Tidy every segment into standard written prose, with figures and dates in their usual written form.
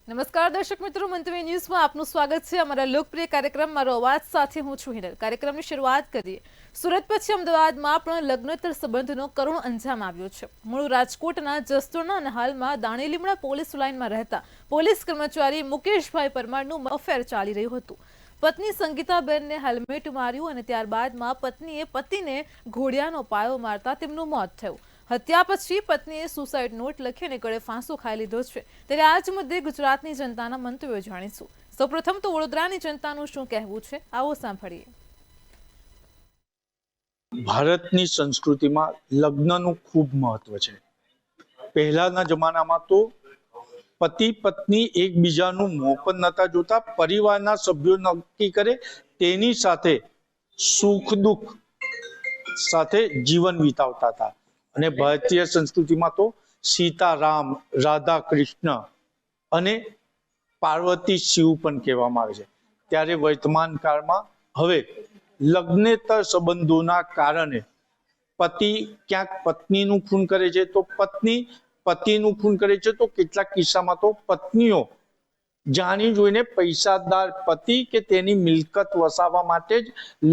નમસ્કાર દર્શક મિત્રો, મંતવ્ય ન્યૂઝમાં આપનું સ્વાગત છે. અમારા લોકપ્રિય કાર્યક્રમ મારો અવાજ સાથે હું છું હિરલ. કાર્યક્રમની શરૂઆત કરીએ. સુરત પછી અમદાવાદમાં પણ લગ્નોત્તર સંબંધનો કરુણ અંજામ આવ્યો છે. મૂળ રાજકોટના જસદણના અને હાલમાં દાણીલીમડા પોલીસ લાઇનમાં રહેતા પોલીસ કર્મચારી મુકેશભાઈ પરમારનું અફેર ચાલી રહ્યું હતું. પત્ની સંગીતાબેનને હેલ્મેટ માર્યું અને ત્યારબાદમાં પત્નીએ પતિને ઘોડિયાનો પાયો મારતા તેમનું મોત થયું. હત્યા પછી પત્નીએ સુસાઇડ નોટ લખી અને ગળે ફાંસો ખાઈ લીધો છે. ત્યારે આ જ મુદ્દે ગુજરાતની જનતાના મંતવ્યો જાણીશું. સૌપ્રથમ તો વડોદરાની જનતાનું શું કહેવું છે, આવો સાંભળીએ. ભારતની સંસ્કૃતિમાં લગ્નનું ખૂબ મહત્વ છે. પહેલાના જમાનામાં તો પતિ પત્ની એકબીજાનું મોં પણ નતા જોતા. પરિવારના સભ્યો નક્કી કરે તેની સાથે સુખ દુઃખ સાથે જીવન વિતાવતા હતા. અને ભારતીય સંસ્કૃતિમાં તો સીતારામ, રાધા કૃષ્ણ અને પાર્વતી શિવ પણ કહેવામાં આવે છે. ત્યારે વર્તમાન કાળમાં હવે લગ્નેતર સંબંધોના કારણે પતિ ક્યાંક પત્નીનું ખૂન કરે છે, તો પત્ની પતિનું ખૂન કરે છે, તો કેટલાક કિસ્સામાં તો પત્નીઓ જાણી જોઈને પૈસાદાર પતિ કે તેની મિલકત વસાવવા માટે જ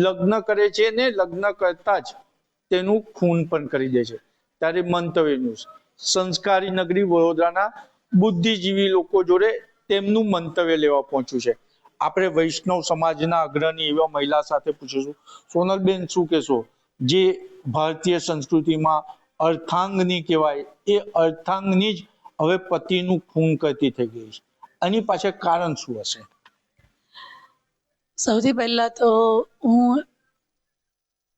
લગ્ન કરે છે ને લગ્ન કરતા જ તેનું ખૂન પણ કરી દે છે. ત્યારે મંતવ્ય ન્યૂઝ સંસ્કારી નગરી વડોદરાના બુદ્ધિજીવી લોકો જોડે તેમનું મંતવ્ય લેવા પહોંચ્યું છે. આપણે વૈષ્ણવ સમાજના અગ્રણી એવા મહિલા સાથે પૂછીશું. સોનલબેન, શું કહેશો? જે ભારતીય સંસ્કૃતિમાં અર્થાંગની કહેવાય, એ અર્થાંગની જ હવે પતિનું ખૂન કરતી થઈ ગઈ છે. આની પાછળ કારણ શું હશે? સૌથી પહેલા તો હું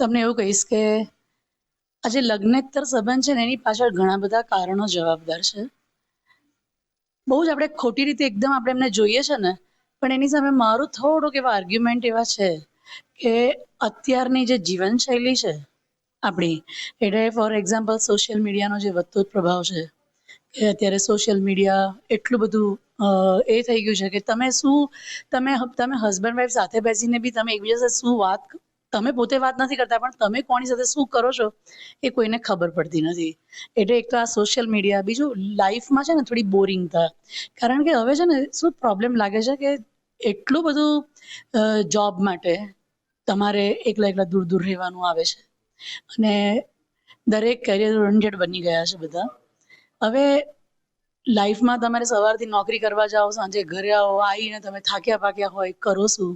તમને એવું કહીશ કે આજે લગ્નેતર સંબંધ છે ને એની પાછળ ઘણા બધા કારણો જવાબદાર છે. બહુ જ આપણે ખોટી રીતે એકદમ આપણે એમને જોઈએ છે ને, પણ એની સામે મારું થોડુંક એવા આર્ગ્યુમેન્ટ એવા છે કે અત્યારની જે જીવનશૈલી છે આપણી, એટલે ફોર એક્ઝામ્પલ સોશિયલ મીડિયાનો જે વધતો પ્રભાવ છે કે અત્યારે સોશિયલ મીડિયા એટલું બધું એ થઈ ગયું છે કે તમે હસબન્ડ વાઈફ સાથે બેસીને બી તમે એકબીજા સાથે શું વાત, તમે પોતે વાત નથી કરતા પણ તમે કોની સાથે શું કરો છો એ કોઈને ખબર પડતી નથી. એટલે એક તો આ સોશિયલ મીડિયા, બીજું લાઈફમાં છે ને થોડી બોરિંગતા. કારણ કે હવે છે ને શું પ્રોબ્લેમ લાગે છે કે એટલું બધું જોબ માટે તમારે એકલા દૂર દૂર રહેવાનું આવે છે અને દરેક કેરિયર ઓરિએન્ટેડ બની ગયા છે બધા. હવે લાઈફમાં તમારે સવારથી નોકરી કરવા જાઓ, સાંજે ઘરે આવો, આવીને તમે થાક્યા પાક્યા હોય, કરો શું?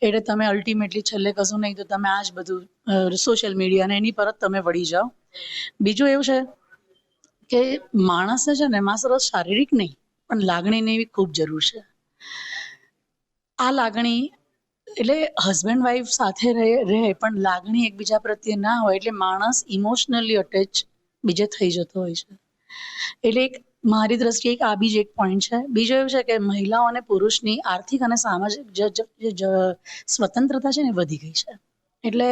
એટલે તમે અલ્ટિમેટલી છેલ્લે કશું નહીં તો તમે આ જ બધું સોશિયલ મીડિયા અને એની પર જ તમે વળી જાઓ. બીજું એવું છે કે માણસને છે ને માત્ર શારીરિક નહીં પણ લાગણીની એવી ખૂબ જરૂર છે. આ લાગણી એટલે હસબન્ડ વાઈફ સાથે રહે પણ લાગણી એકબીજા પ્રત્યે ના હોય એટલે માણસ ઇમોશનલી અટેચ બીજે થઈ જતો હોય છે. એટલે એક મારી દ્રષ્ટિએ એક આ બી જ એક પોઈન્ટ છે. બીજો એવું છે કે મહિલાઓ અને પુરુષની આર્થિક અને સામાજિક સ્વતંત્રતા છે ને વધી ગઈ છે. એટલે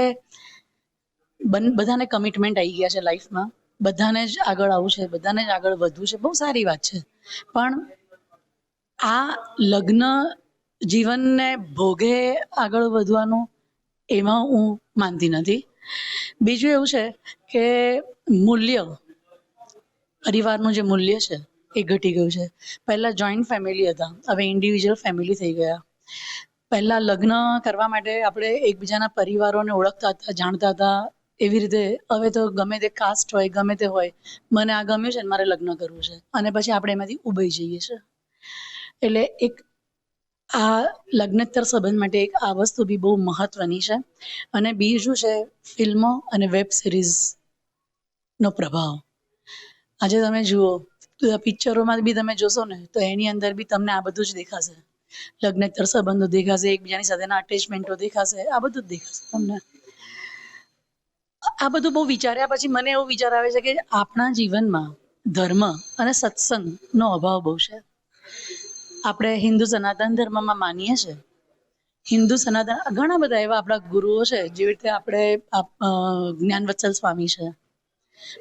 બધાને કમિટમેન્ટ આવી ગયા છે લાઈફમાં, બધાને જ આગળ આવવું છે, બધાને જ આગળ વધવું છે, બહુ સારી વાત છે. પણ આ લગ્ન જીવનને ભોગે આગળ વધવાનું એમાં હું માનતી નથી. બીજું એવું છે કે મૂલ્ય, પરિવારનું જે મૂલ્ય છે એ ઘટી ગયું છે. પહેલાં જોઈન્ટ ફેમિલી હતા, હવે ઇન્ડિવિજ્યુઅલ ફેમિલી થઈ ગયા. પહેલાં લગ્ન કરવા માટે આપણે એકબીજાના પરિવારોને ઓળખતા હતા, જાણતા હતા. એવી રીતે હવે તો ગમે તે કાસ્ટ હોય, ગમે તે હોય, મને આ ગમ્યું છે ને મારે લગ્ન કરવું છે અને પછી આપણે એમાંથી ઉભી જઈએ છીએ. એટલે એક આ લગ્નેતર સંબંધ માટે એક આ વસ્તુ બી બહુ મહત્વની છે. અને બીજું છે ફિલ્મો અને વેબ સિરીઝનો પ્રભાવ. આજે તમે જુઓ પિક્ચરોમાં બી તમે જોશો ને તો એની અંદર બી તમને આ બધું જ દેખાશે. લગ્નેતર સંબંધો દેખાશે, એકબીજાની સાથેના અટેચમેન્ટો દેખાશે, આ બધું જ દેખાશે તમને. આ બધું બહુ વિચાર્યા પછી મને એવું વિચાર આવે છે કે આપણા જીવનમાં ધર્મ અને સત્સંગનો અભાવ બહુ છે. આપણે હિન્દુ સનાતન ધર્મમાં માનીએ છીએ. હિન્દુ સનાતન ઘણા બધા એવા આપણા ગુરુઓ છે, જેવી રીતે આપણે જ્ઞાનવત્સલ સ્વામી છે,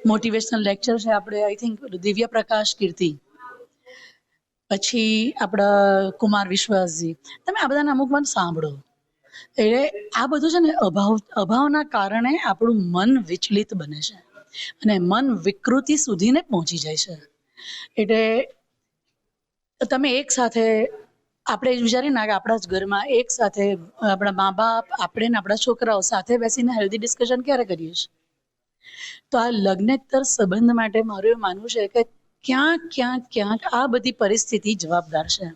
મોટિવેશનલ લેક્ચર છે આપણે આઈ થિંક દિવ્ય પ્રકાશ કીર્તિ, પછી આપણા કુમાર વિશ્વાસજી, તમે આ બધાને અમુક મન સાંભળો. એટલે આ બધું છે ને અભાવના કારણે આપણું મન વિચલિત બને છે અને મન વિકૃતિ સુધીને પહોંચી જાય છે. એટલે તો તમે એક સાથે આપણે જ વિચારીએ ને કે આપણા જ ઘરમાં એક સાથે આપણા મા બાપ આપણે ને આપણા છોકરાઓ સાથે બેસીને હેલ્ધી ડિસ્કશન ક્યારે કરીએ છીએ? તો આ લગ્નેતર સંબંધ માટે મારું એવું માનવું છે કે ક્યાંક આ બધી પરિસ્થિતિ જવાબદાર છે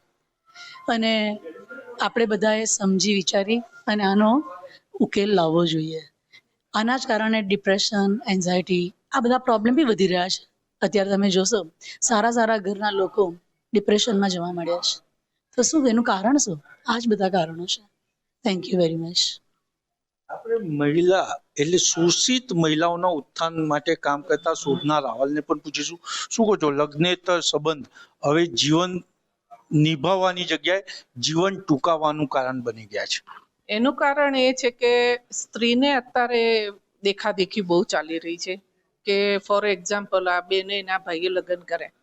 અને આપણે બધાએ સમજી વિચારી અને આનો ઉકેલ લાવવો જોઈએ. આના જ કારણે ડિપ્રેશન, એન્ઝાયટી આ બધા પ્રોબ્લેમ બી વધી રહ્યા છે. અત્યારે તમે જોશો સારા ઘરના લોકો ડિપ્રેશનમાં જવા મળ્યા છે. તો શું એનું કારણ શું? આ જ બધા કારણો છે. Thank you very much. આપણે મહિલા એટલે શોષિત મહિલાઓના ઉત્થાન માટે કામ કરતા શોભના રાવલને પણ પૂછીશું. શું કહો છો, લગ્નેતર સંબંધ હવે જીવન નિભાવવાની જગ્યાએ જીવન ટૂંકાવવાનું કારણ બની ગયા છે? એનું કારણ એ છે કે સ્ત્રીને અત્યારે દેખાદેખી બહુ ચાલી રહી છે. કે ફોર એક્ઝામ્પલ, આ બેને એના ભાઈએ લગ્ન કર્યા,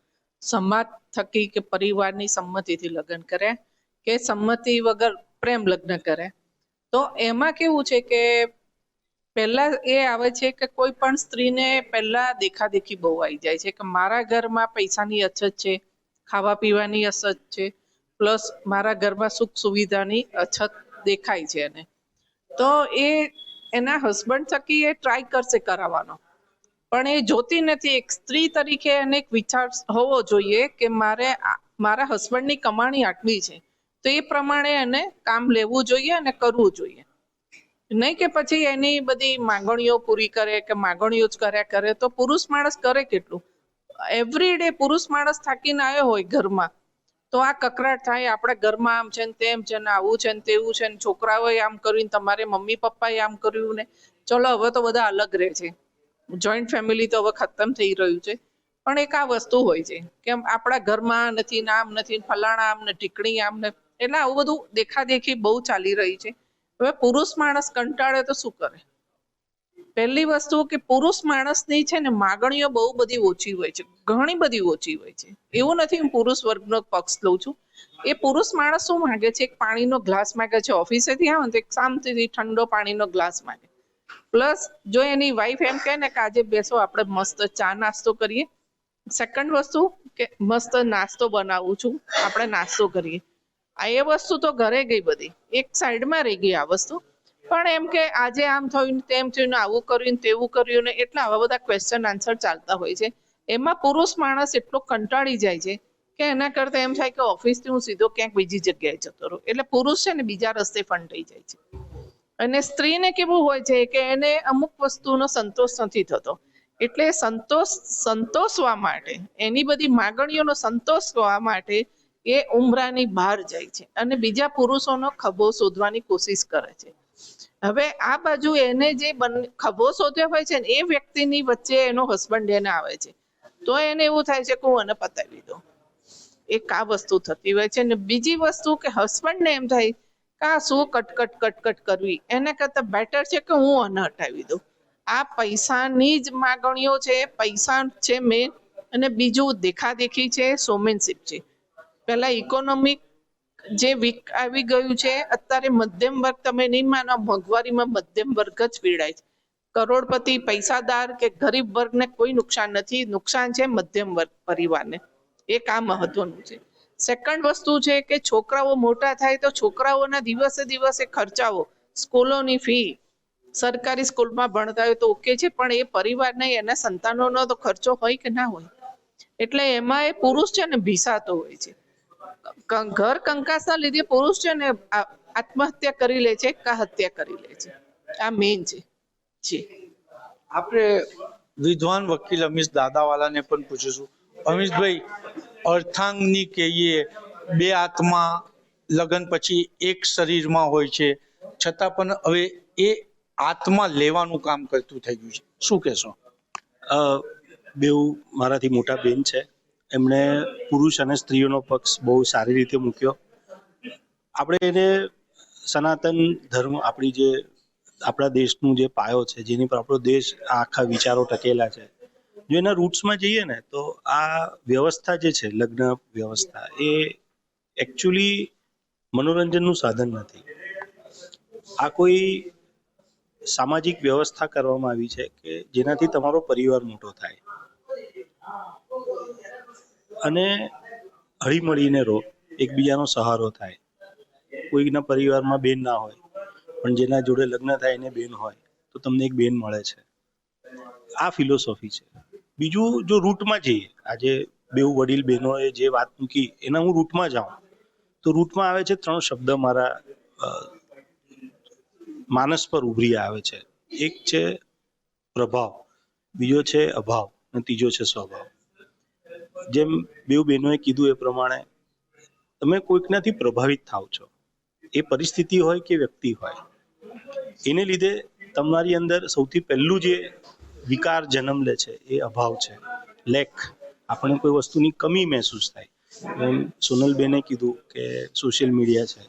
સમાજ થકી કે પરિવારની સંમતિથી લગ્ન કર્યા કે સંમતિ વગર પ્રેમ લગ્ન કર્યા. તો એમાં કેવું છે કે પહેલા એ આવે છે કે કોઈ પણ સ્ત્રીને પહેલા દેખાદેખી બહુ આવી જાય છે કે મારા ઘરમાં પૈસાની અછત છે, ખાવા પીવાની અછત છે, પ્લસ મારા ઘરમાં સુખ સુવિધાની અછત દેખાય છે એને. તો એ એના હસબન્ડ થકી એ ટ્રાય કરશે કરાવવાનો, પણ એ જોતી નથી. એક સ્ત્રી તરીકે એને એક વિચાર હોવો જોઈએ કે મારે મારા હસબન્ડની કમાણી આટલી છે, તો એ પ્રમાણે એને કામ લેવું જોઈએ અને કરવું જોઈએ. નહીં કે પછી એની બધી માંગણીઓ પૂરી કરે કે માંગણીઓ જ કર્યા કરે. તો પુરુષ માણસ કરે કેટલું? એવરી ડે પુરુષ માણસ થાકીને આવ્યો હોય ઘરમાં, તો આ કકરાટ થાય આપણા ઘરમાં આમ છે ને તેમ છે ને આવું છે ને તેવું છે ને છોકરાઓએ આમ કર્યું ને તમારે મમ્મી પપ્પાએ આમ કર્યું ને. ચલો હવે તો બધા અલગ રહે છે, જોઈન્ટ ફેમિલી તો હવે ખતમ થઈ રહ્યું છે, પણ એક આ વસ્તુ હોય છે કે આપણા ઘરમાં નથી ને આમ નથી ને ફલાણા આમ ને ટીકણી આમ ને. એટલે આવું બધું દેખાદેખી બહુ ચાલી રહી છે. હવે પુરુષ માણસ કંટાળે તો શું કરે? પહેલી વસ્તુ કે પુરુષ માણસની છે ને માગણીઓ બહુ બધી ઓછી હોય છે, ઘણી બધી ઓછી હોય છે. એવું નથી હું પુરુષ વર્ગનો પક્ષ લઉં છું. એ પુરુષ માણસ શું માંગે છે? એક પાણીનો ગ્લાસ માંગે છે. ઓફિસેથી આવે ને તો એક શાંતિથી ઠંડો પાણીનો ગ્લાસ માંગે. પ્લસ જો એની વાઈફ એમ કહે ને કે આજે બેસો આપણે મસ્ત ચા નાસ્તો કરીએ. સેકન્ડ વસ્તુ કે મસ્ત નાસ્તો બનાવું છું, આપણે નાસ્તો કરીએ. આ એ વસ્તુ તો ઘરે ગઈ બધી, એક સાઈડમાં રહી ગઈ આ વસ્તુ. પણ એમ કે આજે આમ થયું ને તેમ થયું ને આવું કર્યું ને તેવું કર્યું ને, એટલે આવા બધા ક્વેશ્ચન આન્સર ચાલતા હોય છે. એમાં પુરુષ માણસ એટલો કંટાળી જાય છે કે એના કરતા એમ થાય કે ઓફિસથી હું સીધો ક્યાંક બીજી જગ્યાએ જતો રહું. એટલે પુરુષ છે ને બીજા રસ્તે ફંટાઈ જાય છે. અને સ્ત્રીને કેવું હોય છે કે એને અમુક વસ્તુનો સંતોષ નથી થતો, એટલે સંતોષવા માટે, એની બધી માગણીઓનો સંતોષવા માટે એ ઉંબરાની બહાર જાય છે અને બીજા પુરુષોનો ખભો શોધવાની કોશિશ કરે છે. હવે આ બાજુ એને જે ખભો શોધ્યો હોય છે ને એ વ્યક્તિની વચ્ચે એનો હસબન્ડ એને આવે છે, તો એને એવું થાય છે કે હું એને પતાવી દઉં. એક આ વસ્તુ થતી હોય છે. ને બીજી વસ્તુ કે હસબન્ડને એમ થાય કે આ શું કટકટ કરવી, એને કરતા બેટર છે કે હું એને હટાવી દઉં. આ પૈસાની જ માગણીઓ છે, પૈસા છે મેન, અને બીજું દેખાદેખી છે, શોમેનશીપ છે. પહેલા ઇકોનોમિક જે વીક આવી ગયું છે, અત્યારે મધ્યમ વર્ગ તમે નહીં માનો, મોંઘવારીમાં મધ્યમ વર્ગ જ પીડાય છે. કરોડપતિ પૈસાદાર કે ગરીબ વર્ગને કોઈ નુકસાન નથી, નુકસાન છે મધ્યમ વર્ગ પરિવારને. એક આ મહત્વનું છે. સેકન્ડ વસ્તુ છે કે છોકરાઓ મોટા થાય તો છોકરાઓના દિવસે ખર્ચાઓ, સ્કૂલોની ફી, સરકારી સ્કૂલમાં ભણતા હોય તો ઓકે છે, પણ એ પરિવારને એના સંતાનોનો તો ખર્ચો હોય કે ના હોય. એટલે એમાં એ પુરુષ છે ને ભીસાતો હોય છે. ઘર કંકાસના લીધે પુરુષ છે ને આત્મહત્યા કરી લે છે, કા હત્યા કરી લે છે. આ મેઇન છે. જી આપણે વિદ્વાન વકીલ અમીશ દાદાવાલાને પણ પૂછીશું. અમીશભાઈ, અર્થાંગની કહીએ, બે આત્મા લગ્ન પછી એક શરીરમાં હોય છે, છતાં પણ હવે એ આત્મા લેવાનું કામ કરતું થઈ ગયું છે. શું કહેશો? બેઉ મારાથી મોટા બેન છે, એમણે પુરુષ અને સ્ત્રીઓનો પક્ષ બહુ સારી રીતે મૂક્યો. આપણે એને સનાતન ધર્મ, આપણા દેશનું જે પાયો છે, જેની પર આપણો દેશ આખા વિચારો ટકેલા છે, જો એના રૂટ્સમાં જઈએ ને તો આ વ્યવસ્થા જે છે, લગ્ન વ્યવસ્થા, એ એકચ્યુઅલી મનોરંજનનું સાધન નથી. આ કોઈ સામાજિક વ્યવસ્થા કરવામાં આવી છે કે જેનાથી તમારો પરિવાર મોટો થાય. અને હળી મળીને રહો, એકબીજાનો સહારો થાય. કોઈના પરિવારમાં બેન ના હોય પણ જેના જોડે લગ્ન થાય એને બેન હોય તો તમને એક બેન મળે છે. આ ફિલોસોફી છે. બીજું જો રૂટમાં જઈએ, આજે બેઉ વડીલ બહેનોએ જે વાત મૂકી એના હું રૂટમાં જાઉં તો રૂટમાં આવે છે 3 શબ્દ મારા માનસ પર ઉભરી આવે છે. એક છે પ્રભાવ, બીજો છે અભાવ અને ત્રીજો છે સ્વભાવ. જેમ બેઉ બહેનોએ કીધું એ પ્રમાણે તમે કોઈકનાથી પ્રભાવિત થાવ છો, એ પરિસ્થિતિ હોય કે વ્યક્તિ હોય, એને લીધે તમારી અંદર સૌથી પહેલું જે વિકાર જન્મ લે છે એ અભાવ છે, લેક. આપણે કોઈ વસ્તુની કમી મહેસૂસ થાય. એમ સોનલબેને કીધું કે સોશિયલ મીડિયા છે,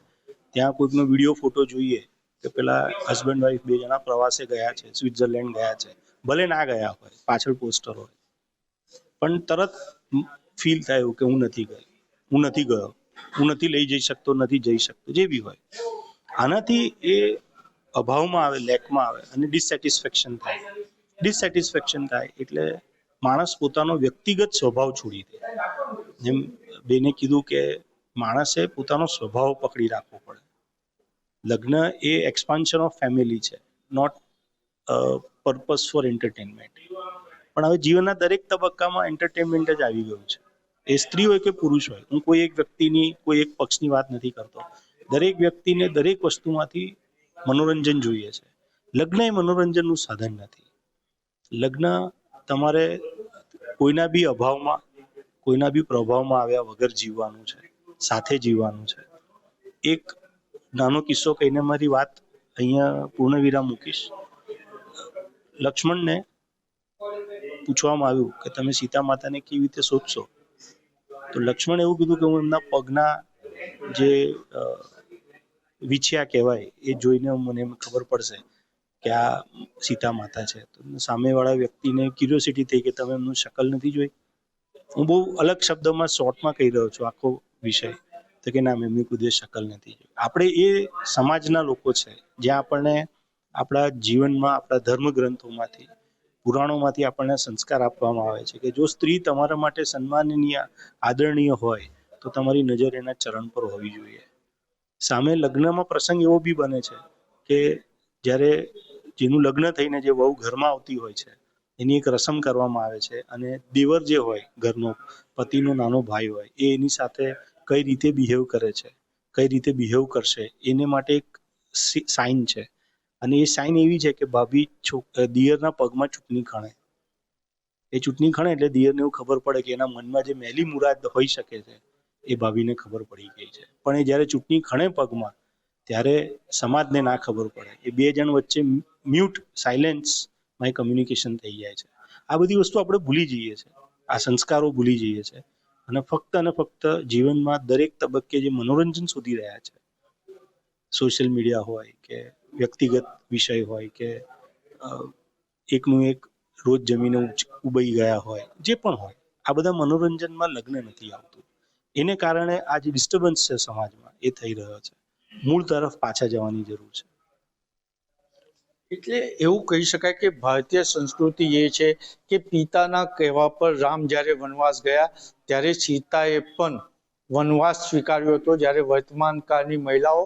ત્યાં કોઈકનો વિડીયો ફોટો જોઈએ કે પેલા હસબન્ડ વાઈફ 2 જણા પ્રવાસે ગયા છે, સ્વિટ્ઝરલેન્ડ ગયા છે, ભલે ના ગયા હોય, પાછળ પોસ્ટર હોય, પણ તરત ફીલ થાય એવું કે હું નથી ગયો, હું નથી લઈ જઈ શકતો, નથી જઈ શકતો, જે બી હોય. આનાથી એ અભાવમાં આવે, લેકમાં આવે અને ડિસેટિસ્ફેક્શન થાય એટલે માણસ પોતાનો વ્યક્તિગત સ્વભાવ છોડી દે. જેમ બેને કીધું કે માણસે પોતાનો સ્વભાવ પકડી રાખવો પડે. લગ્ન એ એક્સપાન્શન ઓફ ફેમિલી છે, નોટ પર્પસ ફોર એન્ટરટેનમેન્ટ. પણ હવે જીવનના દરેક તબક્કામાં એન્ટરટેનમેન્ટ જ આવી ગયું છે. એ સ્ત્રી હોય કે પુરુષ હોય, હું કોઈ એક વ્યક્તિની, કોઈ એક પક્ષની વાત નથી કરતો. દરેક વ્યક્તિને દરેક વસ્તુમાંથી મનોરંજન જોઈએ છે. લગ્ન એ મનોરંજનનું સાધન નથી. લગ્ન તમારે કોઈના બી અભાવમાં, કોઈના બી પ્રભાવમાં આવ્યા વગર જીવવાનું છે, સાથે જીવવાનું છે. એક નાનો કિસ્સો કહીને મારી વાત અહીંયા પૂર્ણ વિરામ મૂકીશ. લક્ષ્મણને પૂછવામાં આવ્યું કે તમે સીતા માતાને કેવી રીતે શોધશો? તો લક્ષ્મણ એવું કીધું કે હું એમના પગના જે વિછિયા કહેવાય એ જોઈને મને ખબર પડશે કે આ સીતા માતા છે. તો સામેવાળા વ્યક્તિને ક્યુરિયોસિટી થઈ કે તમે એમનું શકલ નથી જોઈ? હું બહુ અલગ શબ્દમાં શોર્ટમાં કહી રહ્યો છું આખો વિષય. તો કે ના, મેં એમની કોઈ દિવસ શકલ નથી જોઈ. આપણે એ સમાજના લોકો છે જ્યાં આપણને આપણા જીવનમાં, આપણા ધર્મ ગ્રંથોમાંથી, પુરાણોમાંથી આપણને સંસ્કાર આપવામાં આવે છે કે જો સ્ત્રી તમારા માટે સન્માનનીય, આદરણીય હોય તો તમારી નજર એના ચરણ પર હોવી જોઈએ. સામે લગ્નમાં પ્રસંગ એવો બી બને છે કે જ્યારે જેનું લગ્ન થઈને જે વહુ ઘરમાં આવતી હોય છે એની એક રસમ કરવામાં આવે છે અને દેવર જે હોય ઘરનો, પતિનો નાનો ભાઈ હોય, એ એની સાથે કઈ રીતે બિહેવ કરે છે, કઈ રીતે બિહેવ કરશે, એને માટે એક સાઇન છે. અને એ સાઇન એવી છે કે ભાભી દિયરના પગમાં ચૂંટણી ખણે. એ ચૂંટણી ખણે એટલે દિયરને એવું ખબર પડે કે એના મનમાં જે મેલી મુરાદ હોઈ શકે છે એ ભાભીને ખબર પડી ગઈ છે. પણ એ જ્યારે ચૂંટણી ખણે પગમાં ત્યારે સમાજને ના ખબર પડે. એ 2 જણ વચ્ચે મ્યુટ, સાયલેન્સમાં કમ્યુનિકેશન થઈ જાય છે. આ બધી વસ્તુ આપણે ભૂલી જઈએ છીએ, આ સંસ્કારો ભૂલી જઈએ છીએ અને ફક્ત જીવનમાં દરેક તબક્કે જે મનોરંજન શોધી રહ્યા છે, સોશિયલ મીડિયા હોય કે વ્યક્તિગત વિષય હોય કે એકનું એક રોજ જમીને ઉબાઈ ગયા હોય, જે પણ હોય, આ બધા મનોરંજનમાં લગ્ન નથી આવતું. એને કારણે આ જે ડિસ્ટર્બન્સ છે સમાજમાં એ થઈ રહ્યો છે. મૂળ તરફ પાછા જવાની જરૂર છે. એટલે એવું કહી શકાય કે ભારતીય સંસ્કૃતિ એ છે કે પિતાના કહેવા પર રામ જ્યારે વનવાસ ગયા ત્યારે સીતાએ પણ વનવાસ સ્વીકાર્યો હતો. જ્યારે વર્તમાન કાળની મહિલાઓ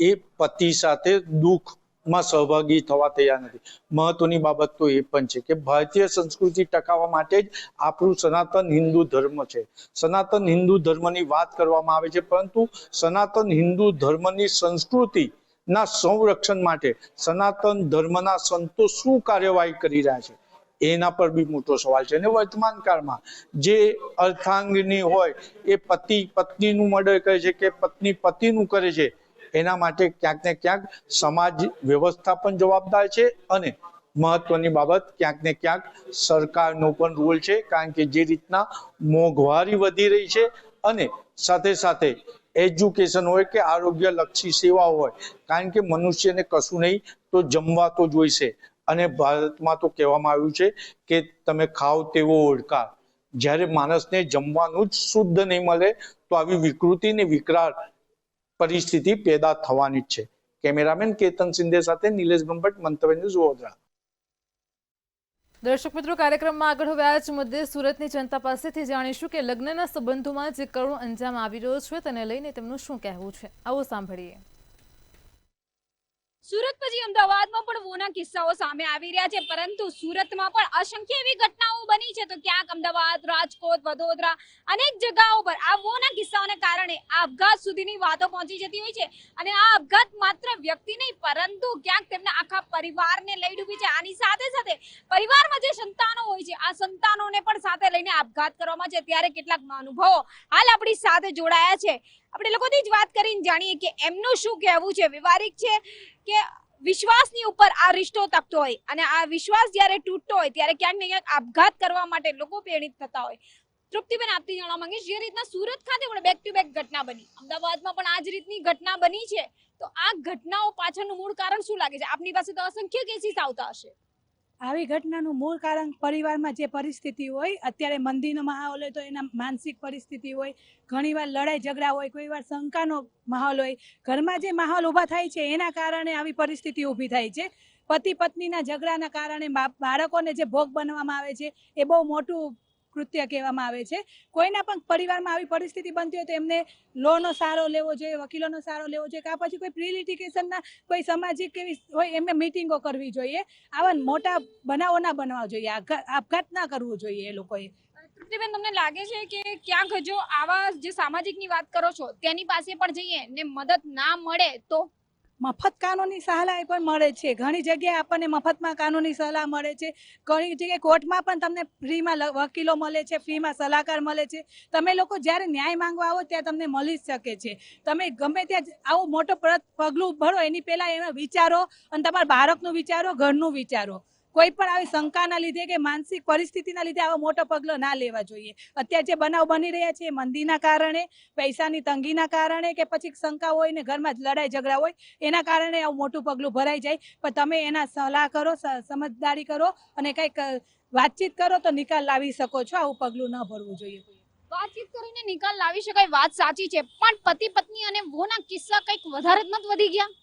એ પતિ સાથે દુઃખમાં સહભાગી થવા તૈયાર નથી. મહત્વની બાબત તો એ પણ છે કે ભારતીય સંસ્કૃતિ ટકાવવા માટે જ આપણું સનાતન હિન્દુ ધર્મ છે. સનાતન હિન્દુ ધર્મની વાત કરવામાં આવે છે, પરંતુ સનાતન હિન્દુ ધર્મની સંસ્કૃતિ ના સંરક્ષણ માટે સનાતન ધર્મના સંતો શું કાર્યવાહી કરી રહ્યા છે એના પર બી મોટો સવાલ છે. અને વર્તમાન કાળમાં જે અર્થાંગિની હોય એ પતિ પત્નીનું મર્ડર કરે છે કે પત્ની પતિનું કરે છે, એના માટે ક્યાંક ને ક્યાંક સમાજ વ્યવસ્થા પણ જવાબદાર છે અને મહત્વની બાબત ક્યાંક ને ક્યાંક સરકારનો પણ રોલ છે. કારણ કે જે રીતના મોંઘવારી વધી રહી છે અને સાથે સાથે એજ્યુકેશન હોય કે આરોગ્ય લક્ષી સેવા હોય, કારણ કે મનુષ્યને કશું નહીં તો જમવા તો જોઈશે. અને ભારતમાં તો કહેવામાં આવ્યું છે કે તમે ખાઓ તેવો ઓળકાર. જ્યારે માણસને જમવાનું જ શુદ્ધ નહીં મળે તો આવી વિકૃતિ ને વિકરાળ પરિસ્થિતિ પેદા થવાની જ છે. કેમેરામેન કેતન સિંધે સાથે નિલેશ બ્રહ્મભટ્ટ, મંતવ્ય ન્યૂઝ, વડોદરા. દર્શક મિત્રો, કાર્યક્રમમાં આગળ હવે આ જ મુદ્દે સુરતની જનતા પાસેથી જાણીશું કે લગ્નના સંબંધોમાં જે કરુણ અંજામ આવી રહ્યો છે તેને લઈને તેમનું શું કહેવું છે. આવો સાંભળીએ. સુરત પછી અમદાવાદમાં પણ વોના કિસ્સાઓ સામે આવી રહ્યા છે, પરંતુ સુરતમાં પણ અસંખ્ય એવી ઘટનાઓ બની છે. તો ક્યાંક અમદાવાદ, રાજકોટ, વડોદરા અનેક જગ્યાઓ પર આ વોના કિસ્સાઓને કારણે આપઘાત સુધીની વાતો પહોંચી જતી હોય છે. અને આ આપઘાત માત્ર વ્યક્તિ નહીં, પરંતુ ક્યાંક તેમના આખા પરિવારને લઈ ડૂબી છે. આની સાથે સાથે પરિવારમાં જે સંતાનો હોય છે, આ સંતાનોને પણ સાથે લઈને આપઘાત કરવામાં છે. ત્યારે કેટલાક અનુભવો હાલ આપણી સાથે જોડાયા છે. આપણે લોકોથી જ વાત કરીને જાણીએ કે એમનું શું કહેવું છે. વ્યવહારિક છે કે વિશ્વાસની ઉપર આ રિશ્તો તકતો હોય, અને આ વિશ્વાસ જ્યારે તૂટતો હોય ત્યારે ક્યાંક ને ક્યાંક આપઘાત કરવા માટે લોકો પ્રેરિત થતા હોય. તૃપ્તિબેન, આપથી જાણવા માંગીશ, જે રીતના સુરત ખાતે પણ બેક ટુ બેક ઘટના બની, અમદાવાદમાં પણ આ જ રીતની ઘટના બની છે, તો આ ઘટનાઓ પાછળનું મૂળ કારણ શું લાગે છે? આપની પાસે તો અસંખ્ય કેસીસ આવતા હશે. આવી ઘટનાનું મૂળ કારણ પરિવારમાં જે પરિસ્થિતિ હોય, અત્યારે મંદીનો માહોલ હોય તો એના માનસિક પરિસ્થિતિ હોય, ઘણીવાર લડાઈ ઝઘડા હોય, કોઈ વાર શંકાનો માહોલ હોય. ઘરમાં જે માહોલ ઊભા થાય છે એના કારણે આવી પરિસ્થિતિ ઊભી થાય છે. પતિ પત્નીના ઝઘડાના કારણે બાળકોને જે ભોગ બનવામાં આવે છે એ બહુ મોટું કૃત્ય કહેવામાં આવે છે. કોઈના પણ પરિવારમાં આવી પરિસ્થિતિ બનતી હોય તો એમને લોનો સહારો લેવો જોઈએ, વકીલોનો સહારો લેવો જોઈએ, કાં પછી કોઈ પ્રી લિટિગેશનના કોઈ સામાજિક એવી હોય એમને મિટિંગો કરવી જોઈએ. આવા મોટા બનાવો ના બનાવવા જોઈએ, આપઘાત ના કરવું જોઈએ એ લોકોએ. તૃપ્તિબેન, તમને લાગે છે કે ક્યાંક જો આવા જે સામાજિકની વાત કરો છો તેની પાસે પણ જઈએ ને મદદ ના મળે તો? મફત કાનૂની સલાહ પણ મળે છે. ઘણી જગ્યાએ આપણને મફતમાં કાનૂની સલાહ મળે છે. ઘણી જગ્યાએ કોર્ટમાં પણ તમને ફ્રીમાં વકીલો મળે છે, ફ્રીમાં સલાહકાર મળે છે. તમે લોકો જ્યારે ન્યાય માંગવા આવો ત્યાં તમને મળી શકે છે. તમે ગમે ત્યાં આવું મોટો પગલું ભરો એની પહેલા એમાં વિચારો, અને તમારા બાળકનું વિચારો, ઘરનું વિચારો. કોઈ પણ આવી શંકાના લીધે કે માનસિક પરિસ્થિતિના લીધે આવો મોટો પગલો ના લેવા જોઈએ. અત્યારે જે બનાવ બની રહ્યા છે મંદીના કારણે, પૈસાની તંગીના કારણે, કે પછી શંકા હોય ને ઘરમાં લડાઈ ઝઘડા હોય એના કારણે આવું મોટું પગલું ભરાઈ જાય. પણ તમે એના સલાહ કરો, સમજદારી કરો અને કંઈક વાતચીત કરો તો નિકાલ લાવી શકો છો. આવું પગલું ન ભરવું જોઈએ. વાતચીત કરીને નિકાલ લાવી શકાય, વાત સાચી છે, પણ પતિ પત્ની અને વોના કિસ્સા કંઈક વધારે જ નથી વધી ગયા?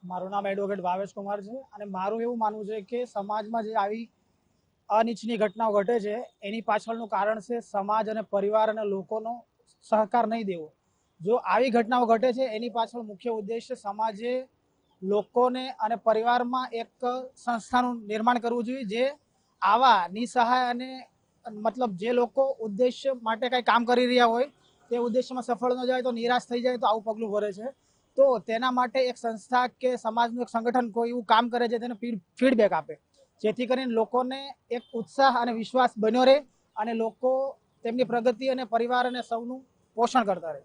મારું નામ એડવોકેટ ભાવેશ કુમાર છે, અને મારું એવું માનવું છે કે સમાજમાં જે આવી અનિચ્છનીય ઘટનાઓ ઘટે છે એની પાછળનું કારણ છે સમાજ અને પરિવાર અને લોકોનો સહકાર નહીં દેવો. જો આવી ઘટનાઓ ઘટે છે એની પાછળ મુખ્ય ઉદ્દેશ્ય સમાજે લોકોને અને પરિવારમાં એક સંસ્થાનું નિર્માણ કરવું જોઈએ જે આવા નિસહાય અને મતલબ જે લોકો ઉદ્દેશ્ય માટે કંઈ કામ કરી રહ્યા હોય તે ઉદ્દેશ્યમાં સફળ ન જાય તો નિરાશ થઈ જાય તો આવું પગલું ભરે છે. તો તેના માટે એક સંસ્થા કે સમાજનું એક સંગઠન કોઈ એવું કામ કરે છે તેને ફીડબેક આપે, જેથી કરીને લોકોને એક ઉત્સાહ અને વિશ્વાસ બન્યો રહે અને લોકો તેમની પ્રગતિ અને પરિવાર અને સૌનું પોષણ કરતા રહે,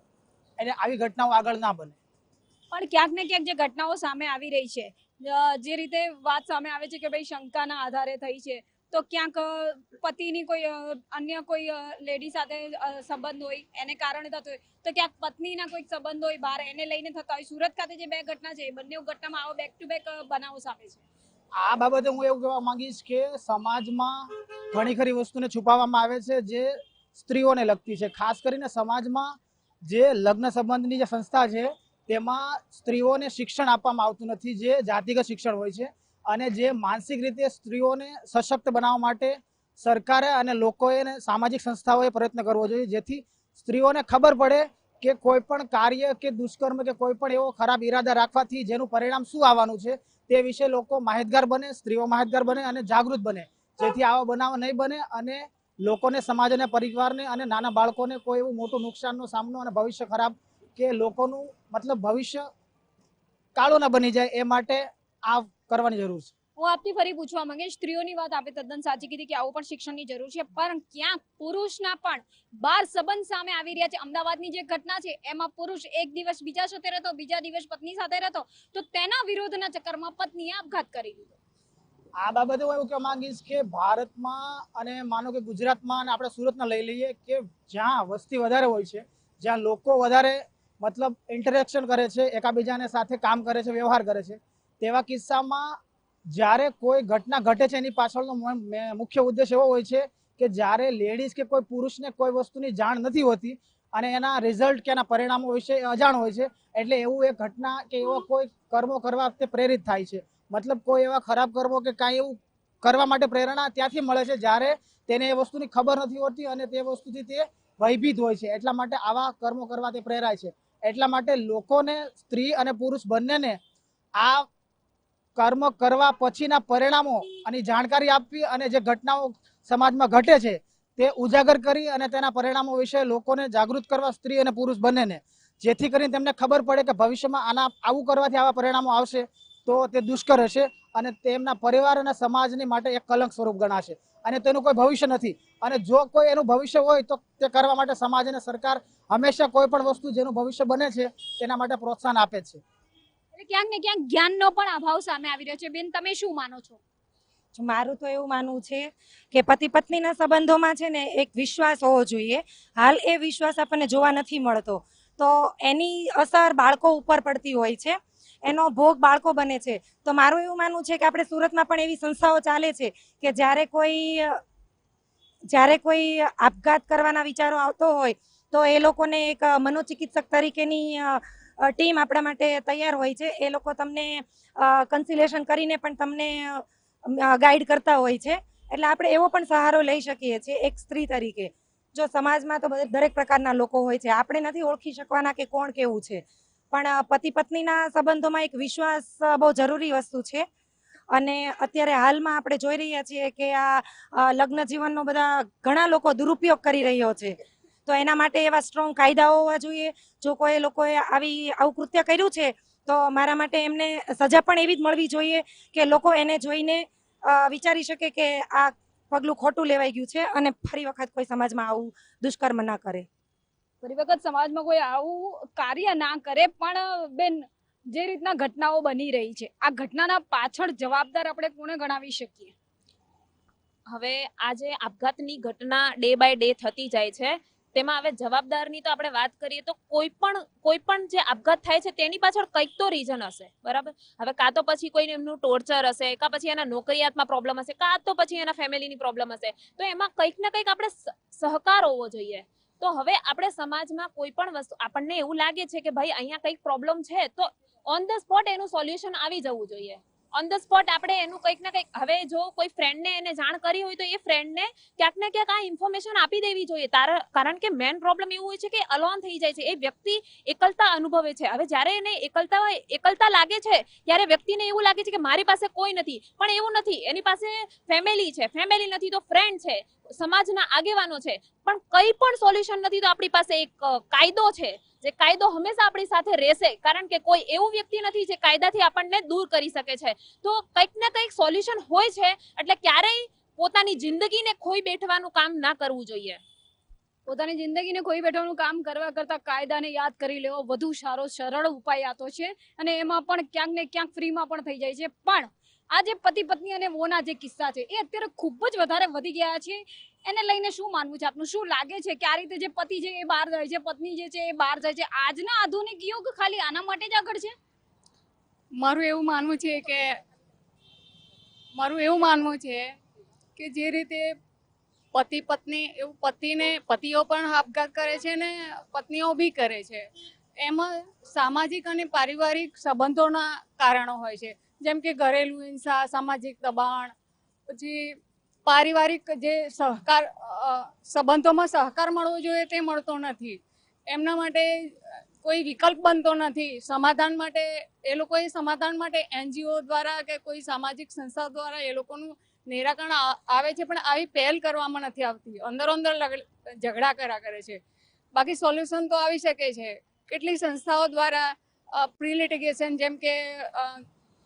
એટલે આવી ઘટનાઓ આગળ ના બને. પણ ક્યાંક ને ક્યાંક જે ઘટનાઓ સામે આવી રહી છે, જે રીતે વાત સામે આવે છે કે ભાઈ શંકાના આધારે થઈ છે, તો ક્યાંક પતિની કોઈ અન્ય કોઈ લેડી સાથે સંબંધ હોય એને કારણે થતો હોય, તો ક્યાંક પત્નીના કોઈ સંબંધ હોય બહાર એને લઈને થતા હોય. સુરત ખાતે જે બે ઘટના છે એ બંને ઘટનામાં આવો બેક ટુ બેક બનાવો સામે છે. આ બાબતે હું એવું કહેવા માંગીશ કે સમાજમાં ઘણી ખરી વસ્તુને છુપાવવામાં આવે છે જે સ્ત્રીઓને લગતી છે. ખાસ કરીને સમાજમાં જે લગ્ન સંબંધની જે સંસ્થા છે તેમાં સ્ત્રીઓને શિક્ષણ આપવામાં આવતું નથી, જે જાતિગત શિક્ષણ હોય છે. અને જે માનસિક રીતે સ્ત્રીઓને સશક્ત બનાવવા માટે સરકારે અને લોકોએ સામાજિક સંસ્થાઓએ પ્રયત્ન કરવો જોઈએ, જેથી સ્ત્રીઓને ખબર પડે કે કોઈ પણ કાર્ય કે દુષ્કર્મ કે કોઈ પણ એવો ખરાબ ઈરાદા રાખવાથી જેનું પરિણામ શું આવવાનું છે તે વિશે લોકો માહિતગાર બને, સ્ત્રીઓ માહિતગાર બને અને જાગૃત બને, જેથી આવો બનાવ નહીં બને અને લોકોને, સમાજ અને પરિવારને અને નાના બાળકોને કોઈ એવું મોટું નુકસાનનો સામનો અને ભવિષ્ય ખરાબ કે લોકોનું મતલબ ભવિષ્ય કાળું ન બની જાય એ માટે આ કરવાની જરૂર છે. હું આપથી ફરી પૂછવા માંગીશ, સ્ત્રીઓની વાત આપે તદ્દન સાચી કીધી કે આવું પણ શિક્ષણની જરૂર છે, પણ ક્યાંક પુરુષના પણ બાર સંબંધ સામે આવી રહ્યા છે. અમદાવાદની જે ઘટના છે એમાં પુરુષ એક દિવસ બીજા સાથે રહેતો, બીજા દિવસ પત્ની સાથે રહેતો, તો તેના વિરોધના ચક્કરમાં પત્નીએ આપઘાત કરી દીધો. આ બાબતે હું એવું કહેવા માંગીશ કે ભારતમાં અને માનો કે ગુજરાતમાં અને આપણે સુરતના લઈ લઈએ કે જ્યાં વસ્તી વધારે હોય છે, જ્યાં લોકો વધારે મતલબ ઇન્ટરેક્શન કરે છે, એકાબીજાને સાથે કામ કરે છે, વ્યવહાર કરે છે, તેવા કિસ્સામાં જ્યારે કોઈ ઘટના ઘટે છે એની પાછળનો મુખ્ય ઉદ્દેશ એવો હોય છે કે જ્યારે લેડીઝ કે કોઈ પુરુષને કોઈ વસ્તુની જાણ નથી હોતી અને એના રિઝલ્ટ કે એના પરિણામો વિશે અજાણ હોય છે, એટલે એવું એક ઘટના કે એવો કોઈ કર્મો કરવા તે પ્રેરિત થાય છે. મતલબ કોઈ એવા ખરાબ કર્મો કે કાંઈ એવું કરવા માટે પ્રેરણા ત્યાંથી મળે છે જ્યારે તેને એ વસ્તુની ખબર નથી હોતી અને તે વસ્તુથી તે ભયભીત હોય છે. એટલા માટે આવા કર્મો કરવા તે પ્રેરાય છે. એટલા માટે લોકોને, સ્ત્રી અને પુરુષ બંનેને આ કર્મ કરવા પછીના પરિણામો અને જાણકારી આપવી અને જે ઘટનાઓ સમાજમાં ઘટે છે તે ઉજાગર કરી અને તેના પરિણામો વિશે લોકોને જાગૃત કરવા, સ્ત્રી અને પુરુષ બંનેને, જેથી કરીને તેમને ખબર પડે કે ભવિષ્યમાં આવું કરવાથી આવા પરિણામો આવશે તો તે દુષ્કર હશે અને તેમના પરિવાર અને સમાજની માટે એક કલંક સ્વરૂપ ગણાશે અને તેનું કોઈ ભવિષ્ય નથી. અને જો કોઈ એનું ભવિષ્ય હોય તો તે કરવા માટે સમાજ અને સરકાર હંમેશા કોઈ પણ વસ્તુ જેનું ભવિષ્ય બને છે તેના માટે પ્રોત્સાહન આપે છે. એટલે ક્યાંક ને ક્યાંક જ્ઞાનનો પણ અભાવ સામે આવી રહ્યો છે. બેન, તમે શું માનો છો? મારું તો એવું માનવું છે કે પતિ પત્નીના સંબંધોમાં છે ને એક વિશ્વાસ હોવો જોઈએ. હાલ એ વિશ્વાસ આપણને જોવા નથી મળતો, તો એની અસર બાળકો ઉપર પડતી હોય છે, એનો ભોગ બાળકો બને છે. તો મારું એવું માનવું છે કે આપણે સુરતમાં પણ એવી સંસ્થાઓ ચાલે છે કે જ્યારે કોઈ આપઘાત કરવાના વિચારો આવતો હોય તો એ લોકોને એક મનોચિકિત્સક તરીકેની ટીમ આપણા માટે તૈયાર હોય છે. એ લોકો તમને કન્સલ્ટેશન કરીને પણ તમને ગાઈડ કરતા હોય છે. એટલે આપણે એવો પણ સહારો લઈ શકીએ છીએ એક સ્ત્રી તરીકે. જો સમાજમાં તો દરેક પ્રકારના લોકો હોય છે, આપણે નથી ઓળખી શકવાના કે કોણ કેવું છે, પણ પતિ પત્નીના સંબંધોમાં એક વિશ્વાસ બહુ જરૂરી વસ્તુ છે. અને અત્યારે હાલમાં આપણે જોઈ રહ્યા છીએ કે આ લગ્ન જીવનનો ઘણા લોકો દુરુપયોગ કરી રહ્યો છે. તો એના માટે એવા સ્ટ્રોંગ કાયદાઓ હોવા જોઈએ. જો કોઈ લોકોએ આવું કૃત્ય કર્યું છે તો મારા માટે એમને સજા પણ એવી જ મળવી જોઈએ કે લોકો એને જોઈને વિચારી શકે કે આ પગલું ખોટું લેવાઈ ગયું છે અને ફરી વખત કોઈ સમાજમાં આવું દુષ્કર્મ ના કરે. ફરી વખત સમાજમાં કોઈ આવું કાર્ય ના કરે. પણ બેન, જે રીતના ઘટનાઓ બની રહી છે, આ ઘટનાના પાછળ જવાબદાર આપણે કોને ગણાવી શકીએ? હવે આ જે આપઘાતની ઘટના ડે બાય ડે થતી જાય છે, તેમાં હવે જવાબદારની તો આપણે વાત કરીએ તો કોઈ પણ જે આપઘાત થાય છે તેની પાછળ કંઈક તો રીઝન હશે, બરાબર? હવે કાં તો પછી કોઈ એમનું ટોર્ચર હશે, કાં પછી એના નોકરિયાતમાં પ્રોબ્લેમ હશે, કાં તો પછી એના ફેમિલીની પ્રોબ્લેમ હશે. તો એમાં કંઈક ને કંઈક આપણે સહકાર હોવો જોઈએ. તો હવે આપણે સમાજમાં કોઈ પણ વસ્તુ આપણને એવું લાગે છે કે ભાઈ અહીંયા કંઈક પ્રોબ્લેમ છે, તો ઓન ધ સ્પોટ એનું સોલ્યુશન આવી જવું જોઈએ. ઓન ધ સ્પોટ આપણે એનું કંઈક ને કંઈક, હવે જો કોઈ ફ્રેન્ડને એને જાણ કરી હોય તો એ ફ્રેન્ડને ક્યાંક ને ક્યાંક આ ઇન્ફોર્મેશન આપી દેવી જોઈએ. કારણ કે મેન પ્રોબ્લેમ એવું હોય છે કે અલોન થઈ જાય છે, એ વ્યક્તિ એકલતા અનુભવે છે. હવે જ્યારે એને એકલતા લાગે છે ત્યારે વ્યક્તિને એવું લાગે છે કે મારી પાસે કોઈ નથી, પણ એવું નથી. એની પાસે ફેમિલી છે, ફેમિલી નથી તો ફ્રેન્ડ છે, સમાજના આગેવાનો છે, પણ કંઈ પણ સોલ્યુશન નથી તો આપણી પાસે એક કાયદો છે, જે કાયદો હંમેશા આપણી સાથે રહેશે. કારણ કે કોઈ એવું વ્યક્તિ નથી જે કાયદાથી આપણને દૂર કરી શકે છે. તો કંઈક ને કંઈક સોલ્યુશન હોય છે, એટલે ક્યારેય પોતાની જિંદગીને ખોઈ બેઠવાનું કામ ના કરવું જોઈએ. પોતાની જિંદગીને ખોઈ બેઠવાનું કામ કરવા કરતાં કાયદાને યાદ કરી લેવો વધુ સારો, સરળ ઉપાય આતો છે. અને એમાં પણ ક્યાંક ને ક્યાંક ફ્રીમાં પણ થઈ જાય છે. પણ આ જે પતિ પત્ની અને વોના જે કિસ્સા છે એ અત્યારે ખૂબ જ વધારે વધી ગયા છે. એને લઈને શું માનવું છે આપનું? શું લાગે છે કે આ રીતે જે પતિ છે એ બહાર જાય છે, પત્ની જે છે એ બહાર જાય છે, આજના આધુનિક યુગ ખાલી આના માટે જ આગળ છે? મારું એવું માનવું છે કે જે રીતે પતિ પત્ની એવું પતિઓ પણ આપઘાત કરે છે ને પત્નીઓ બી કરે છે. એમાં સામાજિક અને પારિવારિક સંબંધોના કારણો હોય છે, જેમ કે ઘરેલું હિંસા, સામાજિક દબાણ, પછી પારિવારિક જે સહકાર, સંબંધોમાં સહકાર મળવો જોઈએ તે મળતો નથી. એમના માટે કોઈ વિકલ્પ બનતો નથી. સમાધાન માટે NGO દ્વારા કે કોઈ સામાજિક સંસ્થા દ્વારા એ લોકોનું નિરાકરણ આવે છે, પણ આવી પહેલ કરવામાં નથી આવતી. અંદરો અંદર ઝઘડા કરે છે. બાકી સોલ્યુશન તો આવી શકે છે. કેટલીક સંસ્થાઓ દ્વારા પ્રી લિટિગેશન, જેમ કે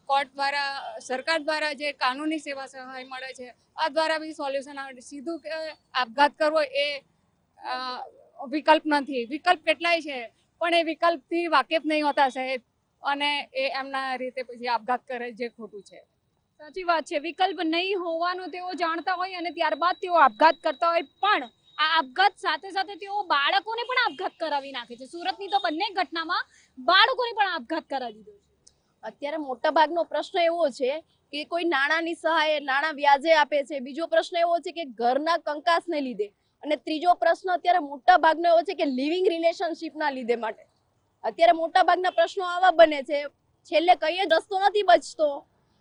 કોર્ટ દ્વારા, સરકાર દ્વારા જે કાનૂની સેવા સહાય મળે છે, આ દ્વારા બી સોલ્યુશન આવે. સીધું કે આપઘાત કરવો એ વિકલ્પ નથી. વિકલ્પ કેટલાય છે, પણ એ વિકલ્પથી વાકેફ નહીં હોતા સાહેબ, અને એ એમના રીતે પછી આપઘાત કરે, જે ખોટું છે. સાચી વાત છે. વિકલ્પ નહીં હોવાનું તેઓ જાણતા હોય અને ત્યારબાદ તેઓ આપઘાત કરતા હોય. પણ આ આપઘાત સાથે સાથે તેઓ બાળકોને પણ આપઘાત કરાવી નાખે છે. સુરતની તો બંને ઘટનામાં બાળકોને પણ આપઘાત કરાવી દીધો છે. અત્યારે મોટા ભાગનો પ્રશ્ન એવો છે કે કોઈ નાણાંની સહાય, નાણાં વ્યાજે આપે છે. બીજો પ્રશ્ન એવો છે કે ઘરના કંકાસને લીધે. અને ત્રીજો પ્રશ્ન અત્યારે મોટા ભાગનો એવો છે કે લિવિંગ રિલેશનશીપના લીધે માટે. અત્યારે મોટા ભાગના પ્રશ્નો આવા બને છે, છેલ્લે કઈ જ રસ્તો નથી બચતો.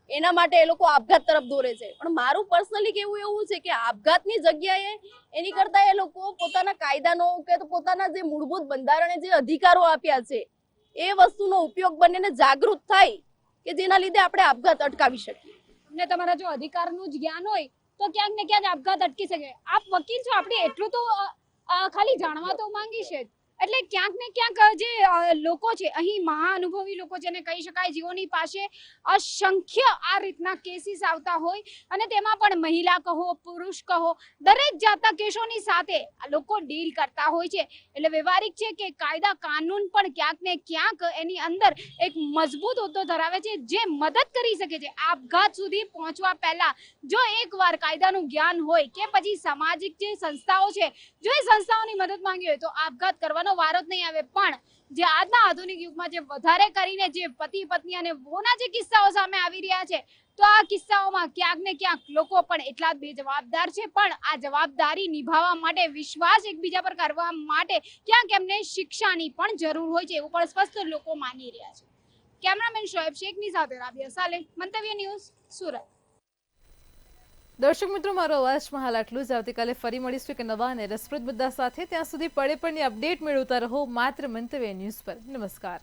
એના માટે એ લોકો આપઘાત તરફ દોરે છે. પણ મારું પર્સનલી કેવું એવું છે કે આપઘાતની જગ્યાએ એની કરતા એ લોકો પોતાના કાયદાનો કે પોતાના જે મૂળભૂત બંધારણે જે અધિકારો આપ્યા છે એ વસ્તુનો ઉપયોગ બનીને જાગૃત થાય કે જેના લીધે આપણે આપઘાત અટકાવી શકીએ. અને તમારા જો અધિકારનું જ જ્ઞાન હોય તો ક્યાંક ને ક્યાંક આપઘાત અટકી શકે. આપ વકીલ છો, આપણે એટલું તો ખાલી જાણવા તો માંગી છે. એટલે ક્યાંક ને ક્યાંક જે લોકો છે અહીં મહાઅનુભવી લોકો જેને કહી શકાય, જેઓની પાસે અસંખ્ય આ રીતના કેસીસ આવતા હોય અને તેમાં પણ મહિલા કહો પુરુષ કહો દરેક જાતના કેસોની સાથે આ લોકો ડીલ કરતા હોય છે. એટલે વ્યવહારિક છે કે કાયદા કાનૂન પણ ક્યાંક ને ક્યાંક એની અંદર એક મજબૂત હોદ્દો ધરાવે છે જે મદદ કરી શકે છે આપઘાત સુધી પહોંચવા પહેલા. જો એકવાર કાયદાનું જ્ઞાન હોય કે પછી સામાજિક જે સંસ્થાઓ છે જો એ સંસ્થાઓની મદદ માંગી હોય તો આપઘાત કરવાનો વારો જ નહીં આવે. પણ જે આજના આધુનિક યુગમાં જે વધારે કરીને જે પતિ પત્ની અને વહુના જે કિસ્સાઓ સામે આવી રહ્યા છે તો આ કિસ્સાઓમાં ક્યાંક ને ક્યાંક લોકો પણ એટલા જ બેજવાબદાર છે. પણ આ જવાબદારી નિભાવવા માટે વિશ્વાસ એકબીજા પર કરવા માટે ક્યાંક એમને શિક્ષાની પણ જરૂર હોય છે એવું પણ સ્પષ્ટ લોકો માની રહ્યા છે. કેમેરામેન શોએબ શેખની સાથે રાબિયા સાલેહ, મંતવ્ય ન્યૂઝ, સુરત. દર્શક મિત્રો, મારો અવાજમાં હાલ આટલું જ. આવતીકાલે ફરી મળીશું એક નવા અને રસપ્રદ મુદ્દા સાથે. ત્યાં સુધી પડે પડની અપડેટ મેળવતા રહો માત્ર મંતવ્ય ન્યૂઝ પર. નમસ્કાર.